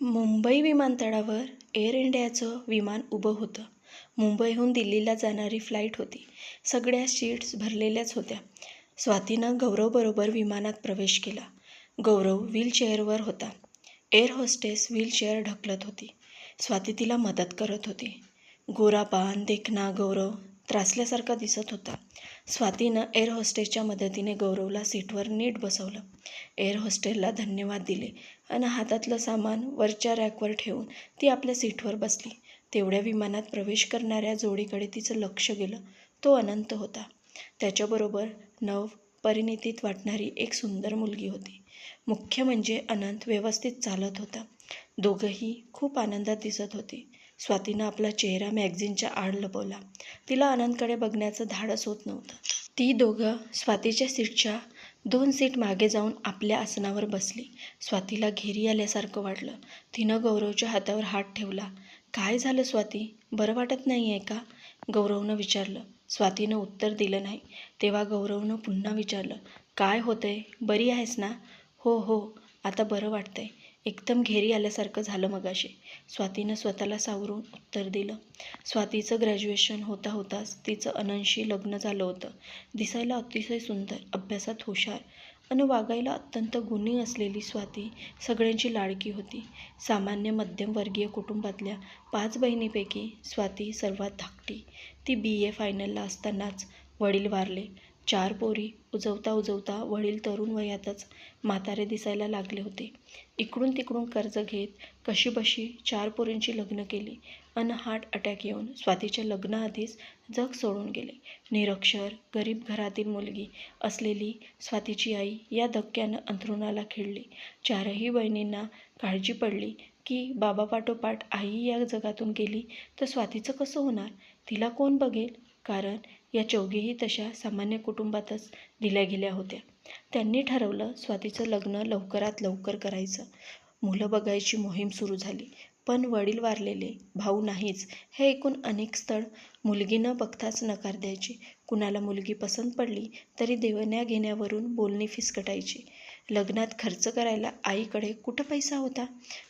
मुंबई विमानतळावर एअर इंडियाचं विमान उभं होतं. मुंबईहून दिल्लीला जाणारी फ्लाईट होती. सगळ्या सीट्स भरलेल्याच होत्या. स्वातीनं गौरवबरोबर विमानात प्रवेश केला. गौरव व्हीलचेअरवर होता. एअर होस्टेस व्हीलचेअर ढकलत होती. स्वाती तिला मदत करत होती. गोरापान देखणा गौरव त्रासल्यासारखा दिसत होता. स्वातीनं एअर होस्टेसच्या मदतीने गौरवला सीटवर नीट बसवलं. एअर होस्टेसला धन्यवाद दिले आणि हातातलं सामान वरच्या रॅकवर ठेवून ती आपल्या सीटवर बसली. तेवढ्या विमानात प्रवेश करणाऱ्या जोडीकडे तिचं लक्ष गेलं. तो अनंत होता. त्याच्याबरोबर नवपरिणीतीत वाटणारी एक सुंदर मुलगी होती. मुख्य म्हणजे अनंत व्यवस्थित चालत होता. दोघंही खूप आनंदात दिसत होते. स्वातीनं आपला चेहरा मॅगझिनच्या आड लपवला. तिला अनंतकडे बघण्याचं धाडस होत नव्हतं. ती दोघं स्वातीच्या सीटच्या 2 सीट मागे जाऊन आपल्या आसनावर बसली. स्वातीला घेरी आल्यासारखं वाटलं. तिनं गौरवच्या हातावर हात ठेवला. काय झालं स्वाती, बरं वाटत नाही आहे का? गौरवनं विचारलं. स्वातीनं उत्तर दिलं नाही. तेव्हा गौरवनं पुन्हा विचारलं, काय होतंय, बरी आहेस ना? हो, आता बरं वाटतंय. एकदम घेरी आल्यासारखं झालं मगाशी. स्वातीनं स्वतःला सावरून उत्तर दिलं. स्वातीचं ग्रॅज्युएशन होताच तिचं अनंतशी लग्न झालं होतं. दिसायला अतिशय सुंदर, अभ्यासात हुशार आणि वागायला अत्यंत गुणी असलेली स्वाती सगळ्यांची लाडकी होती. सामान्य मध्यमवर्गीय कुटुंबातल्या 5 बहिणींपैकी स्वाती सर्वात धाकटी. ती BA फायनलला असतानाच वडील वारले. 4 पोरी उजवता वडील तरुण वयातच म्हातारे दिसायला लागले होते. इकडून तिकडून कर्ज घेत कशीबशी 4 पोरींची लग्न केली अन हार्ट अटॅक येऊन स्वातीच्या लग्नाआधीच जग सोडून गेले. निरक्षर गरीब घरातील मुलगी असलेली स्वातीची आई या धक्क्यानं अंथरुणाला खिळली. 4ही बहिणींना काळजी पडली की बाबापाठोपाठ आई या जगातून गेली तर स्वातीचं कसं होणार, तिला कोण बघेल? कारण या चौघीही तशा सामान्य कुटुंबातच दिल्या गेल्या होत्या. त्यांनी ठरवलं स्वातीचं लग्न लवकरात लवकर करायचं. मुलं बघायची मोहीम सुरू झाली. पण वडील वारलेले, भाऊ नाहीच हे ऐकून अनेक स्थळ मुलगी न बघताच नकार द्यायची. कुणाला मुलगी पसंत पडली तरी देण्या-घेण्यावरून बोलणी फिसकटायची. लग्नात खर्च करायला आईकडे कुठं पैसा होता?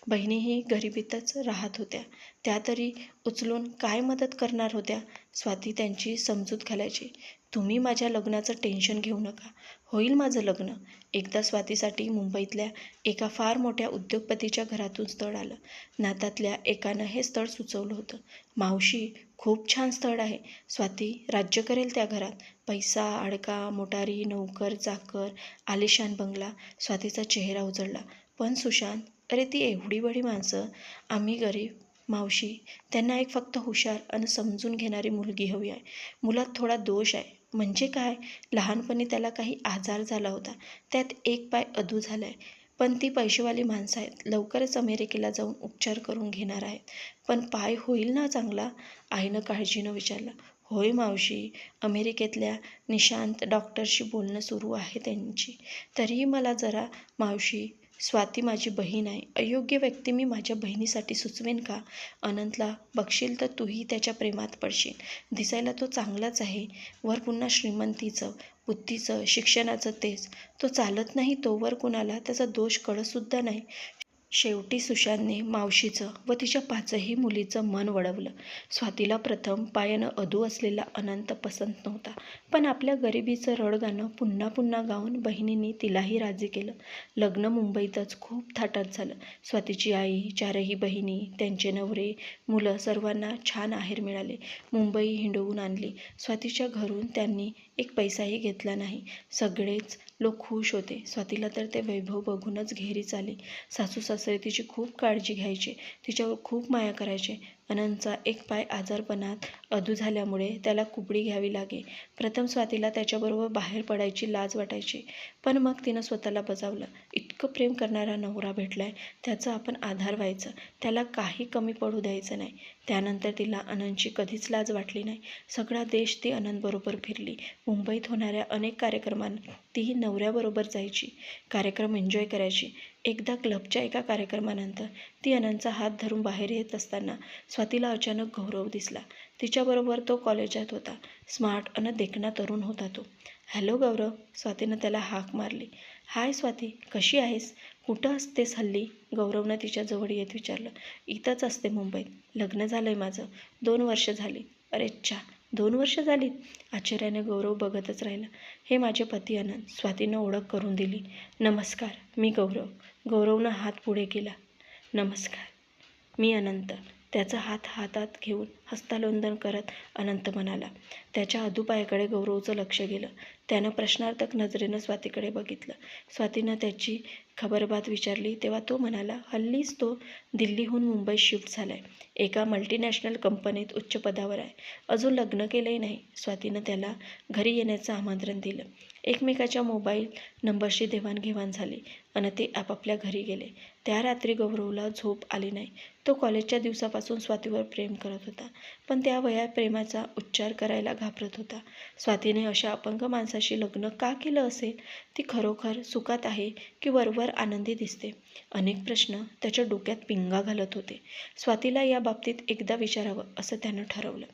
बहिणीही गरिबीतच राहत होत्या. त्या तरी उचलून काय मदत करणार होत्या? स्वाती त्यांची समजूत घालायची. तुम्ही माझ्या लग्नाचं टेन्शन घेऊ नका, होईल माझं लग्न. एकदा स्वातीसाठी मुंबईतल्या एका फार मोठ्या उद्योगपतीच्या घरातून स्थळ आलं. नात्यातल्या एकानं हे स्थळ सुचवलं होतं. मावशी, खूप छान स्थळ आहे. स्वाती राज्य करेल त्या घरात. पैसा, अडका, मोटारी, नोकर, चाकर, आलिशान बंगला. स्वातीचा चेहरा उजळला. पण सुशांत, अरे ती एवढी बडी माणसं, आम्ही गरीब. मावशी, त्यांना एक फक्त हुशार आणि समजून घेणारी मुलगी हवी आहे. मुलात थोडा दोष आहे. म्हणजे काय? लहानपणी त्याला काही आजार झाला होता. त्यात एक पाय अधू झालाय. पण ती पैसेवाली माणसं आहेत. लवकरच अमेरिकेला जाऊन उपचार करून घेणार आहेत. पण पाय होईल ना चांगला? आईनं काळजीनं विचारलं. होय मावशी, अमेरिकेतल्या निशांत डॉक्टरशी बोलणं सुरू आहे त्यांची. तरीही मला जरा मावशी, स्वाती माझी बहीण आहे. अयोग्य व्यक्ती मी माझ्या बहिणीसाठी सुचवेन का? अनंतला बघशील तर तूही त्याच्या प्रेमात पडशील. दिसायला तो चांगलाच आहे. वर पुन्हा श्रीमंतीचं, बुद्धीचं, शिक्षणाचं तेच. तो चालत नाही तोवर कुणाला त्याचा दोष कळतसुद्धा नाही. शेवटी सुशांतने मावशीचं व तिच्या 5ही मुलीचं मन वळवलं. स्वातीला प्रथम पायानं अधू असलेला अनंत पसंत नव्हता. पण आपल्या गरिबीचं रडगाणं पुन्हा पुन्हा गाऊन बहिणींनी तिलाही राजी केलं. लग्न मुंबईतच खूप थाटात झालं. स्वातीची आई, 4ही बहिणी, त्यांचे नवरे, मुलं सर्वांना छान आहेर मिळाले. मुंबई हिंडवून आणली. स्वातीच्या घरून त्यांनी एक पैसाही घेतला नाही. सगळेच लोक खुश होते. स्वातीला तर ते वैभव बघूनच घेरीच आली. सासू-सासरे तिची खूप काळजी घ्यायचे. तिच्यावर खूप माया करायचे. अनंतचा एक पाय आजारपणात अधू झाल्यामुळे त्याला कुबडी घ्यावी लागे. प्रथम स्वातीला त्याच्याबरोबर बाहेर पडायची लाज वाटायची. पण मग तिनं स्वतःला बजावलं. इतकं प्रेम करणारा नवरा भेटलाय, त्याचा आपण आधार व्हायचं. त्याला काही कमी पडू द्यायचं नाही. त्यानंतर तिला अनंतची कधीच लाज वाटली नाही. सगळा देश ती अनंतबरोबर फिरली. मुंबईत होणाऱ्या अनेक कार्यक्रमांना ती नवऱ्याबरोबर जायची. कार्यक्रम एन्जॉय करायची. एकदा क्लबच्या एका कार्यक्रमानंतर ती अनंतचा हात धरून बाहेर येत असताना स्वातीला अचानक गौरव दिसला. तिच्याबरोबर तो कॉलेजात होता. स्मार्ट अन देखणा तरुण होता तो. हॅलो गौरव, स्वातीनं त्याला हाक मारली. हाय स्वाती, कशी आहेस? कुठं असतेस हल्ली? गौरवनं तिच्या जवळ येत विचारलं. इथंच असते मुंबईत. लग्न झालंय माझं. 2 वर्ष झाली. अरे च्छा, 2 वर्ष झालीत? आश्चर्याने गौरव बघतच राहिला. हे माझे पती अनंत. स्वातीनं ओळख करून दिली. नमस्कार, मी गौरव. गौरवनं हात पुढे केला. नमस्कार, मी अनंत. त्याचा हात हातात घेऊन हस्तांदोलन करत अनंत म्हणाला. त्याच्या अधूपायाकडे गौरवचं लक्ष गेलं. त्यानं प्रश्नार्थक नजरेनं स्वातीकडे बघितलं. स्वातीनं त्याची खबरबात विचारली तेव्हा तो म्हणाला, हल्लीच तो दिल्लीहून मुंबईत शिफ्ट झालाय. एका मल्टीनॅशनल कंपनीत उच्च पदावर आहे. अजून लग्न केलंही नाही. स्वातीनं त्याला घरी येण्याचं आमंत्रण दिलं. एकमेकाच्या मोबाईल नंबरशी देवाणघेवाण झाली आणि ते आपापल्या घरी गेले. त्या रात्री गौरवला झोप आली नाही. तो कॉलेजच्या दिवसापासून स्वातीवर प्रेम करत होता, पण त्या वयात प्रेमाचा उच्चार करायला घाबरत होता. स्वातीने अशा अपंग माणसाशी लग्न का केलं असेल? ती खरोखर सुखात आहे की वरवर आनंदी दिसते? अनेक प्रश्न त्याच्या डोक्यात पिंगा घालत होते. स्वातीला या बाबतीत एकदा विचारावं असं त्यानं ठरवलं.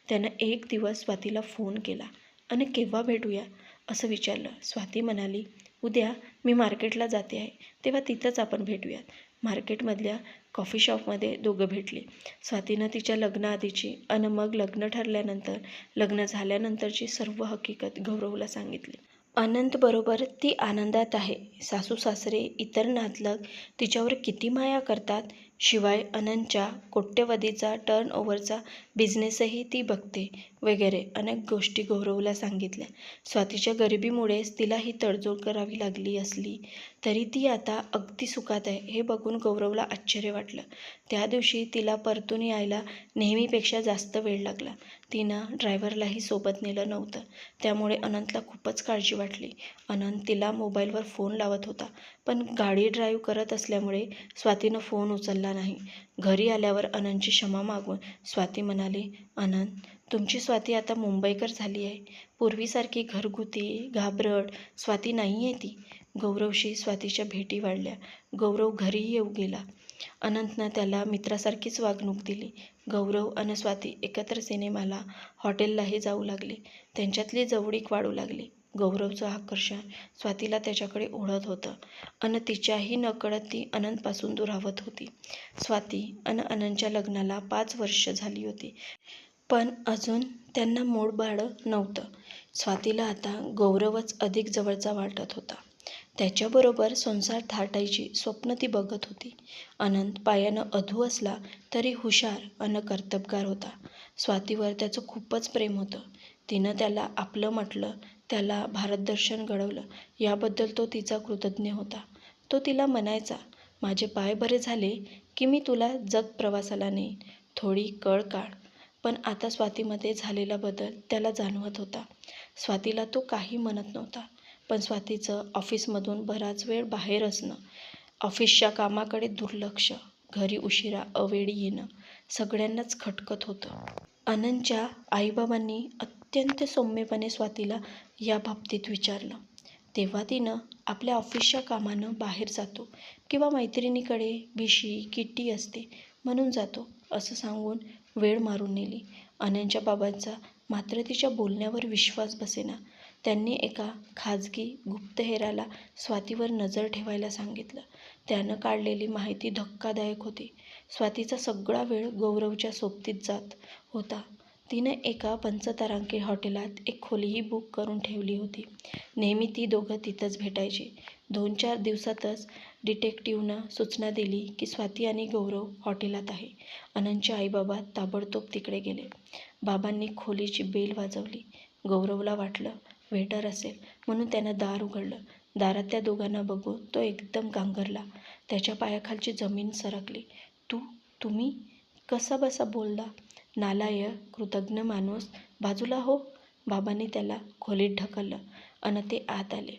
त्यानं एक दिवस स्वातीला फोन केला आणि केव्हा भेटूया असं विचारलं. स्वाती म्हणाली, उद्या मी मार्केटला जाते आहे, तेव्हा तिथंच आपण भेटूयात. मार्केटमधल्या कॉफी शॉपमध्ये दोघं भेटले. स्वातीनं तिच्या लग्नाआधीची आणि मग लग्न ठरल्यानंतर लग्न झाल्यानंतरची सर्व हकीकत गौरवला सांगितली. अनंतबरोबर ती आनंदात आहे. सासू सासरे इतर नातलग तिच्यावर किती माया करतात. शिवाय अनंतच्या कोट्यवधीचा टर्नओव्हरचा बिझनेसही ती बघते वगैरे अनेक गोष्टी गौरवला सांगितल्या. स्वातीच्या गरिबीमुळेच तिला ही तडजोड करावी लागली असली तरी ती आता अगदी सुखात आहे हे बघून गौरवला आश्चर्य वाटलं. त्या दिवशी तिला परतून यायला नेहमीपेक्षा जास्त वेळ लागला. तिनं ड्रायव्हरलाही सोबत नेलं नव्हतं. त्यामुळे अनंतला खूपच काळजी वाटली. अनंत तिला मोबाईलवर फोन लावत होता, पण गाडी ड्राईव्ह करत असल्यामुळे स्वातीनं फोन उचलला नाही. घरी आल्यावर अनंतची क्षमा मागून स्वाती म्हणाली, अनंत, तुमची स्वाती आता मुंबईकर झाली आहे. पूर्वीसारखी घरगुती घाबरट स्वाती नाही आहे ती. गौरवशी स्वातीच्या भेटी वाढल्या. गौरव घरी येऊ गेला. अनंतनं त्याला मित्रासारखीच वागणूक दिली. गौरव आणि स्वाती एकत्र सिनेमाला, हॉटेललाही जाऊ लागले. त्यांच्यातली जवळीक वाढू लागली. गौरवचं आकर्षण स्वातीला त्याच्याकडे ओढत होतं आणि तिच्याही नकळत ती अनंतपासून दुरावत होती. स्वाती आणि अनंतच्या लग्नाला 5 वर्ष झाली होती, पण अजून त्यांना मूळ बाळ नव्हतं. स्वातीला आता गौरवच अधिक जवळचा वाटत होता. त्याच्याबरोबर संसार थाटायची स्वप्न ती बघत होती. अनंत पायानं अधू असला तरी हुशार आणि कर्तबगार होता. स्वातीवर त्याचं खूपच प्रेम होतं. तिनं त्याला आपलं म्हटलं, त्याला भारतदर्शन घडवलं याबद्दल तो तिचा कृतज्ञ होता. तो तिला म्हणायचा, माझे पाय बरे झाले की मी तुला जग प्रवासाला नेईन, थोडी कळ काढ. पण आता स्वातीमध्ये झालेला बदल त्याला जाणवत होता. स्वातीला तो काही म्हणत नव्हता, पण स्वातीचं ऑफिसमधून बराच वेळ बाहेर असणं, ऑफिसच्या कामाकडे दुर्लक्ष, घरी उशिरा अवेळी येणं सगळ्यांनाच खटकत होतं. अनंतच्या आईबाबांनी अत्यंत सौम्यपणे स्वातीला या बाबतीत विचारलं. तेव्हा तिनं आपल्या ऑफिसच्या कामानं बाहेर जातो किंवा मैत्रिणीकडे भिशी किटी असते म्हणून जातो असं सांगून वेळ मारून नेली. अनंतच्या बाबांचा मात्र तिच्या बोलण्यावर विश्वास बसेना. त्यांनी एका खाजगी गुप्तहेराला स्वातीवर नजर ठेवायला सांगितलं. त्यानं काढलेली माहिती धक्कादायक होती. स्वातीचा सगळा वेळ गौरवच्या सोबतीत जात होता. तिनं एका पंचतारांकित हॉटेलात एक खोलीही बुक करून ठेवली होती. नेहमी ती दोघं तिथंच भेटायची. 2-4 दिवसातच डिटेक्टिव्हनं सूचना दिली की स्वाती आणि गौरव हॉटेलात आहे. अनंतचे आईबाबा ताबडतोब तिकडे गेले. बाबांनी खोलीची बेल वाजवली. गौरवला वाटलं वेटर असेल म्हणून त्यानं दार उघडलं. दारात त्या दोघांना बघून तो एकदम गांगरला. त्याच्या पायाखालची जमीन सरकली. तुम्ही कसा बसा बोलला? नालायक, कृतघ्न माणूस, बाजूला हो. बाबांनी त्याला खोलीत ढकललं आणि ते आत आले.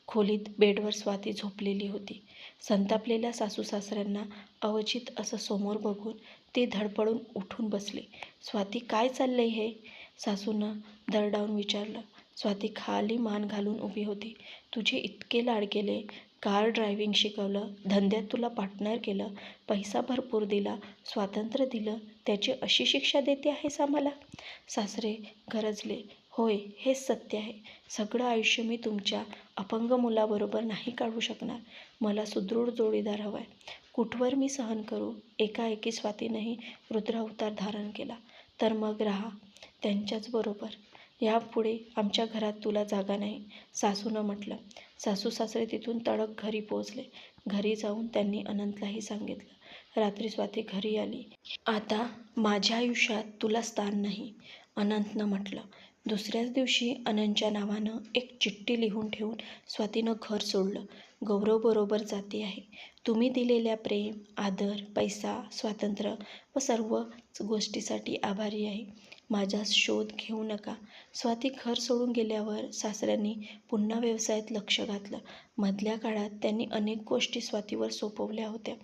खोलीत बेडवर स्वाती झोपलेली होती. संतापलेल्या सासू सासऱ्यांना अवचित असं समोर बघून ते धडपडून उठून बसले. स्वाती, काय चाललंय हे? सासूनं दरडावून विचारलं. स्वाती खाली मान घालून उभी होती. तुझे इतके लाड केले, कार ड्रायव्हिंग शिकवलं, धंद्यात तुला पार्टनर केलं, पैसा भरपूर दिला, स्वातंत्र्य दिलं, त्याची अशी शिक्षा देते आहेस आम्हाला? सासरे गरजले. होय, हेच सत्य आहे. सगळं आयुष्य मी तुमच्या अपंग मुलाबरोबर नाही काढू शकणार. मला सुदृढ जोडीदार हवाय. कुठवर मी सहन करू. एकाएकी स्वातीनंही रुद्रावतार धारण केला. तर मग राहा त्यांच्याच बरोबर. यापुढे आमच्या घरात तुला जागा नाही, सासूनं म्हटलं. सासू सासरे तिथून तडक घरी पोचले. घरी जाऊन त्यांनी अनंतलाही सांगितलं. रात्री स्वाती घरी आली. आता माझ्या आयुष्यात तुला स्थान नाही, अनंतनं म्हटलं. दुसऱ्याच दिवशी अनंतच्या नावानं एक चिठ्ठी लिहून ठेवून स्वातीनं घर सोडलं. गौरवबरोबर जाते आहे. तुम्ही दिलेल्या प्रेम, आदर, पैसा, स्वातंत्र्य व सर्वच गोष्टीसाठी आभारी आहे. माझा शोध घेऊ नका. स्वाती घर सोडून गेल्यावर सासऱ्यांनी पुन्हा व्यवसायात लक्ष घातलं. मधल्या काळात त्यांनी अनेक गोष्टी स्वातीवर सोपवल्या होत्या.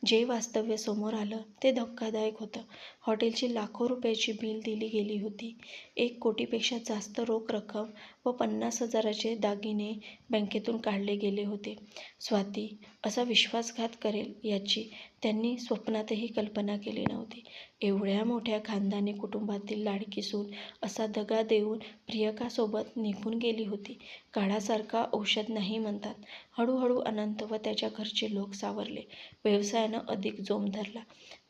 जे वास्तव्य समोर आलं ते धक्कादायक होतं. हॉटेलची लाखो रुपयाची बिल दिली गेली होती. 1 कोटीपेक्षा जास्त रोख रक्कम व 50,000चे दागिने बँकेतून काढले गेले होते. स्वाती असा विश्वासघात करेल याची त्यांनी स्वप्नातही कल्पना केली नव्हती. एवढ्या मोठ्या खानदानी कुटुंबातील लाडकी सून असा दगा देऊन प्रियकासोबत निघून गेली होती. काळासारखा औषध नाही म्हणतात. हळूहळू अनंत व त्याच्या घरचे लोक सावरले. व्यवसायानं अधिक जोम धरला.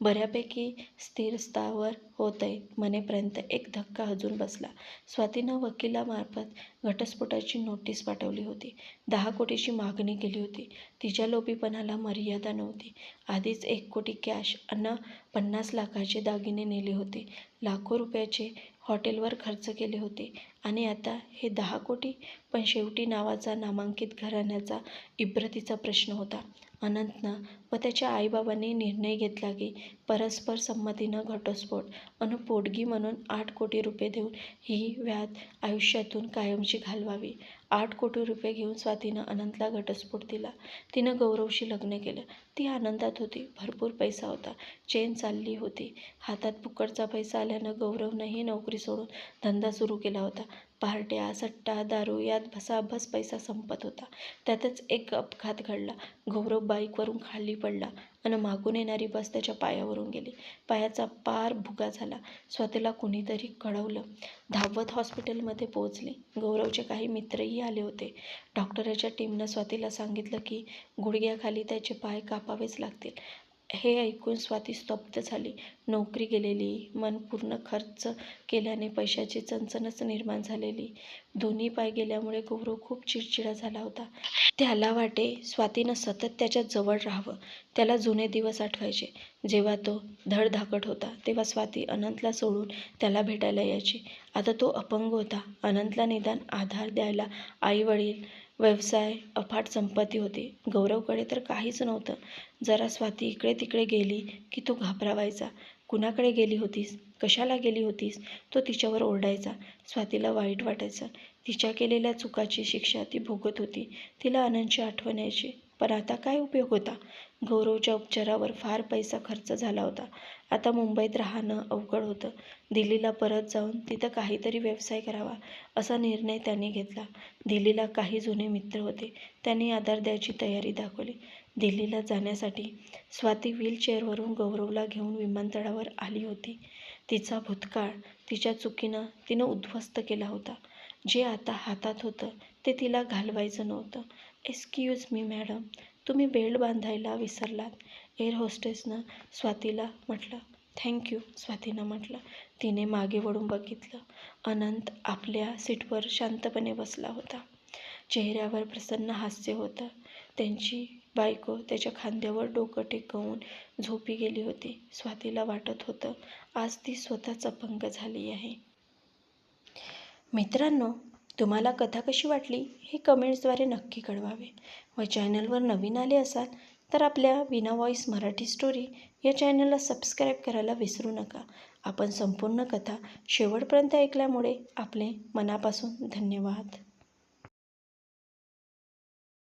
बऱ्यापैकी स्थिरस्थावर होतंय म्हणेपर्यंत एक धक्का अजून बसला. स्वातीनं वकिलामार्फत घटस्फोटाची नोटीस पाठवली होती. 10 कोटीची मागणी केली होती. तिच्या लोभीपणाला मर्यादा नव्हती. आधीच 1 कोटी कॅश अन् 50 लाखाचे दागिने नेले होते. लाखो रुपयाचे हॉटेलवर खर्च केले होते आणि आता हे 10 कोटी. पण शेवटी नावाचा नामांकित घराण्याचा इब्रतीचा प्रश्न होता. अनंतनं व त्याच्या आईबाबांनी निर्णय घेतला की परस्पर संमतीनं घटस्फोट अन् पोटगी म्हणून 8 कोटी रुपये देऊन ही व्याध आयुष्यातून कायमची घालवावी. 8 कोटी रुपये घेऊन स्वातीनं अनंतला घटस्फोट दिला. तिनं गौरवशी लग्न केलं. ती आनंदात होती. भरपूर पैसा होता. चेन चालली होती. हातात फुकटचा पैसा आल्यानं गौरवनंही नोकरी सोडून धंदा सुरू केला होता. पार्ट्या, सट्टा, दारू यात भसाभस पैसा संपत होता. त्यातच एक अपघात घडला. गौरव बाईकवरून खाली पडला आणि मागून येणारी बस त्याच्या पायावरून गेली. पायाचा पार भुगा झाला. स्वातीला कुणीतरी कळवलं. धावत हॉस्पिटलमध्ये पोहोचली. गौरवचे काही मित्रही आले होते. डॉक्टराच्या टीमनं स्वातीला सांगितलं की गुडघ्याखाली त्याचे पाय कापावेच लागतील. हे ऐकून स्वाती स्तब्ध झाली. नोकरी गेलेली, मन पूर्ण खर्च केल्याने पैशाची चणचणच निर्माण झालेली. दोन्ही पाय गेल्यामुळे गौरव खूप चिडचिडा झाला होता. त्याला वाटे स्वातीनं सतत त्याच्या जवळ राहावं. त्याला जुने दिवस आठवायचे. जेव्हा तो धडधाकट होता तेव्हा स्वाती अनंतला सोडून त्याला भेटायला यायची. आता तो अपंग होता. अनंतला निदान आधार द्यायला आई-वडील, व्यवसाय, अफाट संपत्ती होती. गौरवकडे तर काहीच नव्हतं. जरा स्वाती इकडे तिकडे गेली की तो घाबरावायचा. कुणाकडे गेली होतीस? कशाला गेली होतीस? तो तिच्यावर ओरडायचा. स्वातीला वाईट वाटायचं. तिच्या केलेल्या चुकाची शिक्षा ती भोगत होती. तिला अनंतची आठवण यायची. पण आता काय उपयोग होता? गौरवच्या उपचारावर फार पैसा खर्च झाला होता. आता मुंबईत राहणं अवघड होतं. दिल्लीला परत जाऊन तिथं काहीतरी व्यवसाय करावा असा निर्णय त्यांनी घेतला. दिल्लीला काही जुने मित्र होते. त्यांनी आधार द्यायची तयारी दाखवली. दिल्लीला जाण्यासाठी स्वाती व्हीलचेअरवरून गौरवला घेऊन विमानतळावर आली होती. तिचा भूतकाळ तिच्या चुकीनं तिनं उद्ध्वस्त केला होता. जे आता हातात होतं ते तिला घालवायचं नव्हतं. एक्सक्यूज मी मॅडम, तुम्ही बेल्ट बांधायला विसरलात, एअर होस्टेसनं स्वातीला म्हटलं. थँक्यू, स्वातीनं म्हटलं. तिने मागे वळून बघितलं. अनंत आपल्या सीटवर शांतपणे बसला होता. चेहऱ्यावर प्रसन्न हास्य होतं. त्यांची बायको त्याच्या खांद्यावर डोकं टेकवून झोपी गेली होती. स्वातीला वाटत होतं आज ती स्वतःच अपंग झाली आहे. मित्रांनो, तुम्हाला कथा कशी वाटली हे कमेंट्सद्वारे नक्की कळवावे. व चॅनलवर नवीन आले असाल तर आपल्या विना व्हॉइस मराठी स्टोरी या चॅनलला सबस्क्राईब करायला विसरू नका. आपण संपूर्ण कथा शेवटपर्यंत ऐकल्यामुळे आपले मनापासून धन्यवाद.